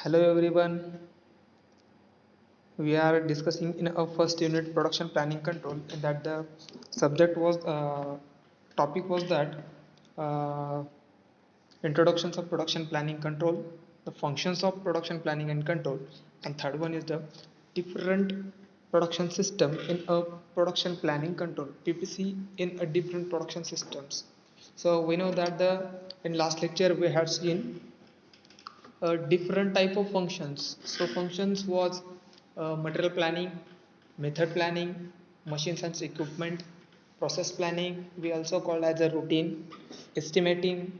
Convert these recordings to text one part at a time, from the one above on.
Hello everyone. We are discussing in our first unit production planning control. And that the subject was topic was that uh, introductions of production planning control, the functions of production planning and control, and third one is the different production system in a production planning control in a different production systems. So we know that the in last lecture we have seen different type of functions. So functions was material planning, method planning, machines and equipment, process planning. We also call as a routine, estimating,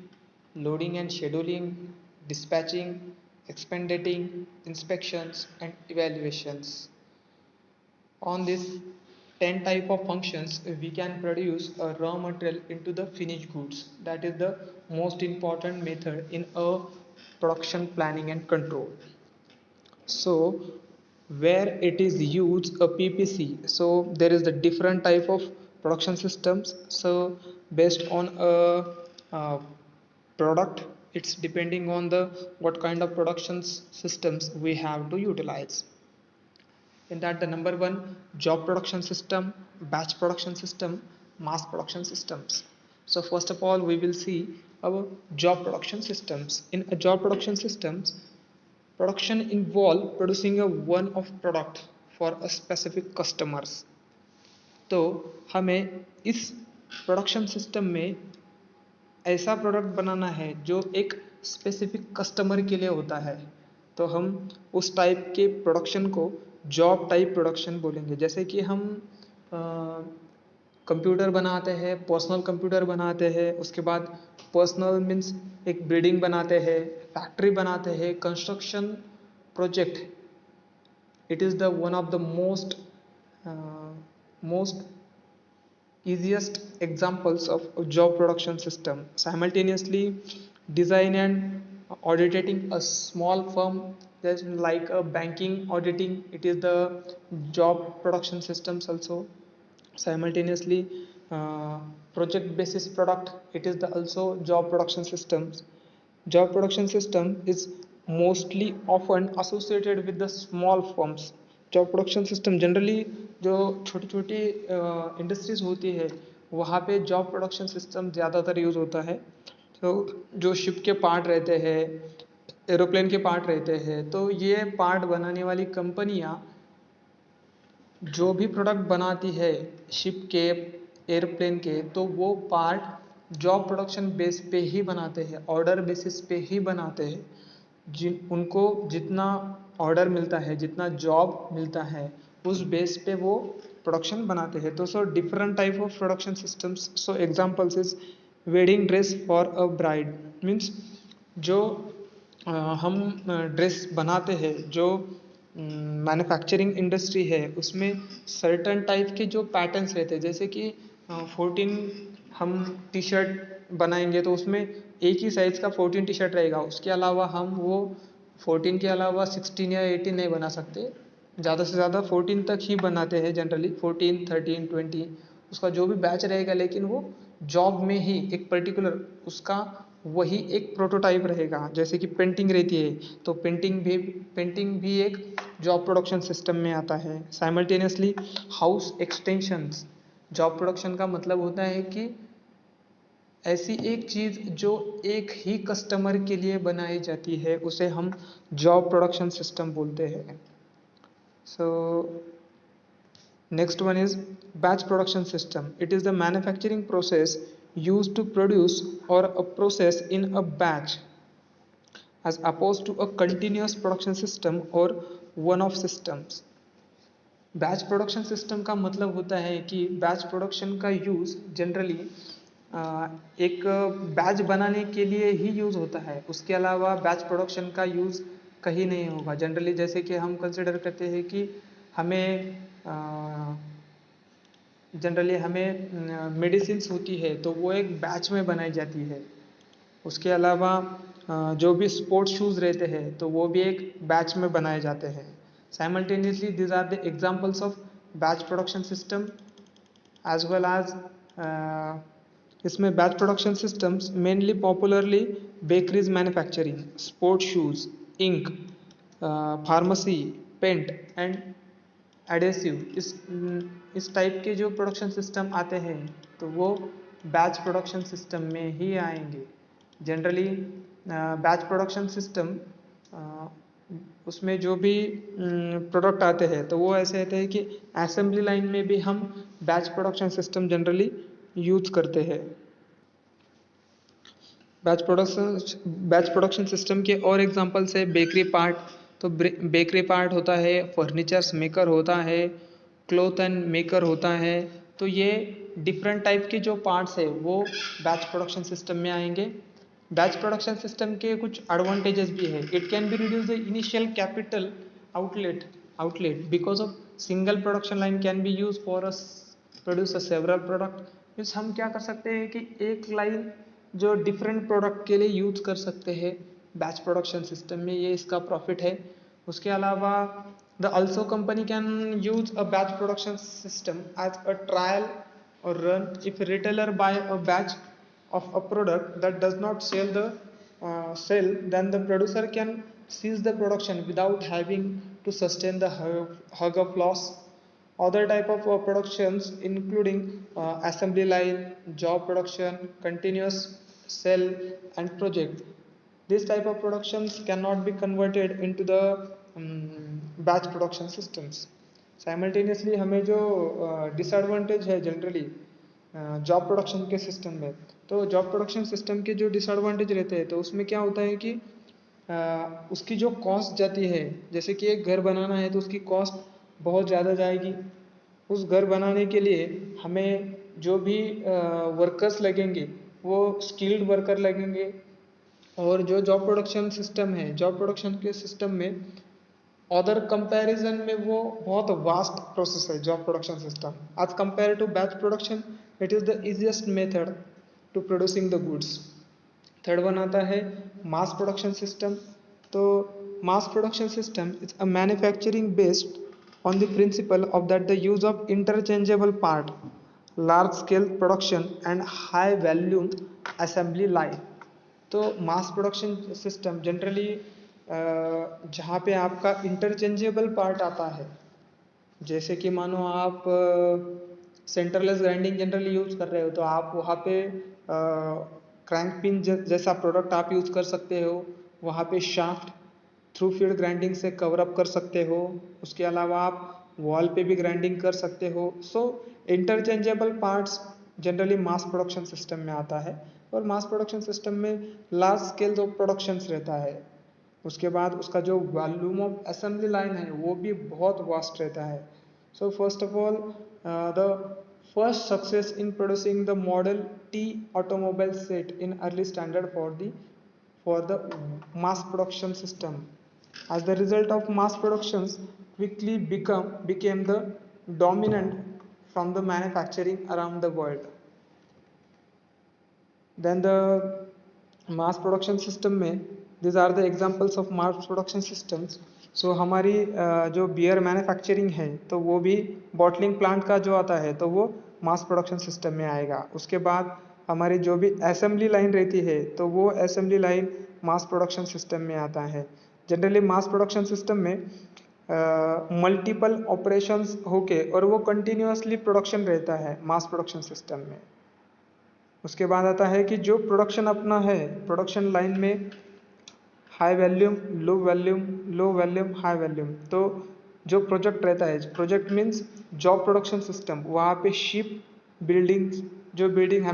loading and scheduling, dispatching, expediting, inspections and evaluations. On this 10 type of functions, we can produce a raw material into the finished goods. That is the most important method in a production planning and control. So where it is used a PPC, so there is the different type of production systems. So based on a product, it's depending on the what kind of production systems we have to utilize. In that, the number one, job production system, batch production system, mass production systems. So first of all, we will see our job production systems. In a job production systems, production involve producing a one of product for a specific customers. तो हमें इस production system में ऐसा product बनाना है जो एक specific customer के लिए होता है, तो हम उस टाइप के प्रोडक्शन को जॉब टाइप प्रोडक्शन बोलेंगे. जैसे कि हम कंप्यूटर बनाते हैं, पर्सनल कंप्यूटर बनाते हैं, उसके बाद पर्सनल मीन्स एक बिल्डिंग बनाते हैं, फैक्ट्री बनाते हैं, construction project. It is the one of the most easiest examples of job production system. Simultaneously design and auditing a small firm, just like a banking auditing, it is the job production systems also. Simultaneously project basis product, it is the also job production systems. Job production system is mostly often associated with the small firms. Job production system generally जो छोटी छोटी industries होती है वहाँ पे job production system ज़्यादातर use होता है. तो जो शिप के पार्ट रहते हैं, एरोप्लेन के पार्ट रहते हैं, तो ये पार्ट बनाने वाली कंपनियाँ जो भी प्रोडक्ट बनाती है शिप के, एरोप्लेन के, तो वो पार्ट जॉब प्रोडक्शन बेस पे ही बनाते हैं, ऑर्डर बेसिस पे ही बनाते हैं. उनको जितना ऑर्डर मिलता है, जितना जॉब मिलता है, उस बेस पे वो प्रोडक्शन बनाते हैं. तो so different type of production systems. So examples is wedding dress for a bride, means जो हम ड्रेस बनाते हैं, जो मैन्युफैक्चरिंग इंडस्ट्री है, उसमें सर्टन टाइप के जो पैटर्न्स रहते हैं. जैसे कि 14 हम टी शर्ट बनाएंगे तो उसमें एक ही साइज़ का 14 टी शर्ट रहेगा. उसके अलावा हम वो 14 के अलावा 16 या 18 नहीं बना सकते. ज़्यादा से ज़्यादा 14 तक ही बनाते हैं जनरली. 14, 13, 20 उसका जो भी बैच रहेगा, लेकिन वो जॉब में ही एक पर्टिकुलर उसका वही एक प्रोटोटाइप रहेगा. जैसे कि पेंटिंग रहती है, तो पेंटिंग भी एक जॉब प्रोडक्शन सिस्टम में आता है. Simultaneously house extensions, job production का मतलब होता है कि ऐसी एक चीज़ जो एक ही कस्टमर के लिए बनाई जाती है, उसे हम जॉब प्रोडक्शन सिस्टम बोलते हैं. So next one is batch production system. It is the manufacturing process used to produce or a process in a batch as opposed to a continuous production system or one-off systems. Batch production system का मतलब होता है कि batch production का use generally एक batch बनाने के लिए ही यूज़ होता है. उसके अलावा बैच प्रोडक्शन का यूज़ कहीं नहीं होगा जनरली. जैसे कि हम कंसिडर करते हैं कि हमें जनरली हमें मेडिसिन्स होती है, तो वो एक बैच में बनाई जाती है. उसके अलावा जो भी स्पोर्ट्स शूज़ रहते हैं, तो वो भी एक बैच में बनाए जाते हैं. Simultaneously this are the examples of batch production system as well as इसमें batch production systems mainly popularly bakeries manufacturing, sports shoes, ink, pharmacy, paint and adhesive, इस टाइप के जो प्रोडक्शन सिस्टम आते हैं तो वो बैच प्रोडक्शन सिस्टम में ही आएंगे। जनरली बैच प्रोडक्शन सिस्टम उसमें जो भी प्रोडक्ट आते हैं तो वो ऐसे होते हैं कि असेंबली लाइन में भी हम batch production system generally use करते हैं। बैच प्रोडक्शन सिस्टम के और एग्जांपल्स है बेकरी पार्ट। तो बेकरी पार्ट होता है, फर्नीचर्स मेकर होता है, क्लॉथ एंड मेकर होता है। तो ये डिफरेंट टाइप के जो पार्ट्स है वो बैच प्रोडक्शन सिस्टम में आएंगे। बैच प्रोडक्शन सिस्टम के कुछ एडवांटेजेस भी है। It can be reduce the initial capital outlet because of single production line can be use for produce several product. इस हम क्या कर सकते हैं कि एक लाइन जो डिफरेंट प्रोडक्ट के लिए यूज कर सकते हैं बैच प्रोडक्शन सिस्टम में, ये इसका प्रॉफिट है। उसके अलावा the also company can use a batch production system as a trial और run if retailer buy a batch of a product that does not sell, then the producer can cease the production without having to sustain the hug of loss. Other type of productions including assembly line, job production, continuous cell and project. This type of productions cannot be converted into the batch production systems. Simultaneously हमें जो disadvantage है generally job production के system में, तो job production system के जो disadvantage रहते हैं तो उसमें क्या होता है कि उसकी जो कॉस्ट जाती है, जैसे कि एक घर बनाना है तो उसकी कॉस्ट बहुत ज़्यादा जाएगी। उस घर बनाने के लिए हमें जो भी वर्कर्स लगेंगे वो स्किल्ड वर्कर लगेंगे। और जो जॉब प्रोडक्शन सिस्टम है, जॉब प्रोडक्शन के सिस्टम में अदर कंपैरिजन में वो बहुत वास्ट प्रोसेस है job production system as compare to batch production. It is the easiest method to producing the goods. Third one आता है मास प्रोडक्शन सिस्टम। तो mass production system is a manufacturing based on the principle of that the use of interchangeable part, large scale production and high volume assembly line. तो mass production system generally जहाँ पे आपका interchangeable part आता है, जैसे कि मानो आप सेंटरलेस ग्राइंडिंग जनरली यूज कर रहे हो तो आप वहाँ पे क्रैंक पिन जैसा प्रोडक्ट आप यूज कर सकते हो। वहाँ पे शाफ्ट थ्रू फीड ग्राइंडिंग से कवर अप कर सकते हो। उसके अलावा आप वॉल पे भी ग्राइंडिंग कर सकते हो। So interchangeable parts generally mass production system में आता है। और मास प्रोडक्शन सिस्टम में लार्ज स्केल ऑफ प्रोडक्शंस रहता है। उसके बाद उसका जो वॉल्यूम ऑफ असेंबली लाइन है वो भी बहुत वास्ट रहता है। So first of all the first success in producing the model T automobile set in early standard for the mass production system. As the result of mass productions quickly became the dominant from the manufacturing around the world. Then the mass production system में these are the examples of mass production systems. So हमारी जो beer manufacturing है तो वो भी bottling plant का जो आता है तो वो मास प्रोडक्शन सिस्टम में आएगा। उसके बाद हमारी जो भी असेंबली लाइन रहती है तो वो असेंबली लाइन मास प्रोडक्शन सिस्टम में आता है। जनरली मास प्रोडक्शन सिस्टम में मल्टीपल ऑपरेशंस होके और वो कंटिन्यूअसली प्रोडक्शन रहता है मास प्रोडक्शन सिस्टम में। उसके बाद आता है कि जो प्रोडक्शन अपना है प्रोडक्शन लाइन में हाई वैल्यूम, लो वैल्यूम, लो वैल्यूम, हाई वैल्यूम। तो जो प्रोजेक्ट रहता है, project means job production system, वहाँ पे शिप बिल्डिंग्स, जो बिल्डिंग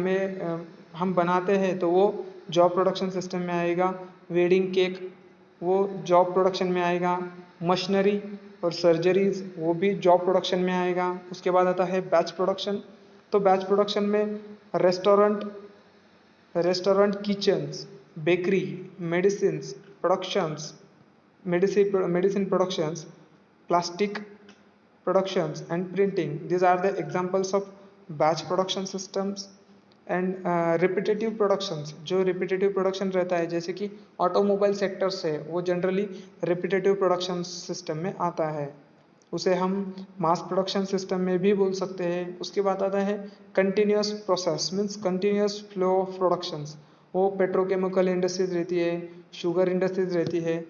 हम बनाते हैं तो वो जॉब प्रोडक्शन सिस्टम में आएगा। वेडिंग केक वो जॉब प्रोडक्शन में आएगा। मशीनरी और सर्जरीज वो भी जॉब प्रोडक्शन में आएगा। उसके बाद आता है बैच प्रोडक्शन। तो बैच प्रोडक्शन में restaurant kitchens, bakery, medicines productions, medicine productions, plastic productions and printing. These are the examples of batch production systems. And repetitive productions, जो रिपीटेटिव प्रोडक्शन रहता है जैसे कि ऑटोमोबाइल सेक्टर से वो जनरली रिपीटेटिव प्रोडक्शन सिस्टम में आता है, उसे हम मास प्रोडक्शन सिस्टम में भी बोल सकते हैं। उसके बाद आता है continuous process means continuous flow of productions. वो पेट्रोकेमिकल इंडस्ट्रीज रहती है, शुगर इंडस्ट्रीज रहती है,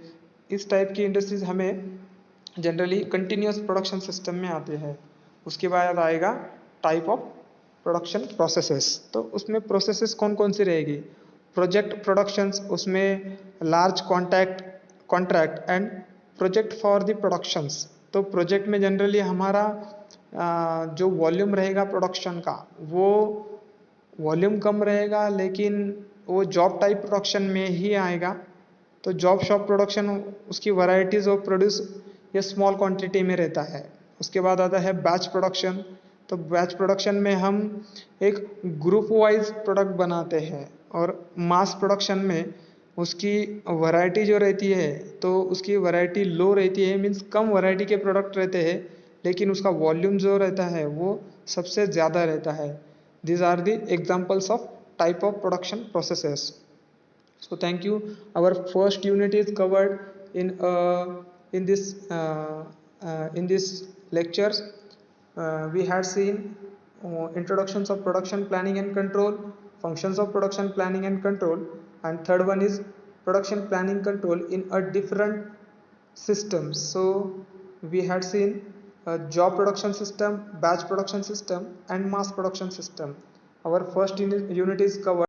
इस टाइप की इंडस्ट्रीज हमें जनरली कंटिन्यूस प्रोडक्शन सिस्टम में आते हैं। उसके बाद आएगा टाइप ऑफ प्रोडक्शन प्रोसेसेस। तो उसमें प्रोसेसेस कौन कौन सी रहेगी? प्रोजेक्ट प्रोडक्शंस, उसमें large contract and project for the productions. तो प्रोजेक्ट में जनरली हमारा जो वॉल्यूम रहेगा प्रोडक्शन का, वो वॉल्यूम कम रहेगा, लेकिन वो जॉब टाइप प्रोडक्शन में ही आएगा। तो जॉब शॉप प्रोडक्शन, उसकी वैरायटीज ऑफ प्रोड्यूस ये स्मॉल क्वांटिटी में रहता है। उसके बाद आता है बैच प्रोडक्शन। तो बैच प्रोडक्शन में हम एक ग्रुप वाइज प्रोडक्ट बनाते हैं, और मास प्रोडक्शन में उसकी वैरायटी जो रहती है, तो उसकी वैरायटी लो रहती है, मीन्स कम वैरायटी के प्रोडक्ट रहते हैं, लेकिन उसका वॉल्यूम जो रहता है वो सबसे ज़्यादा रहता है। These are the examples of type of production processes. So thank you. Our first unit is covered in this lectures. We had seen introductions of production planning and control, functions of production planning and control, and third one is production planning control in a different systems. So we had seen a job production system, batch production system, and mass production system. Our first unit is covered.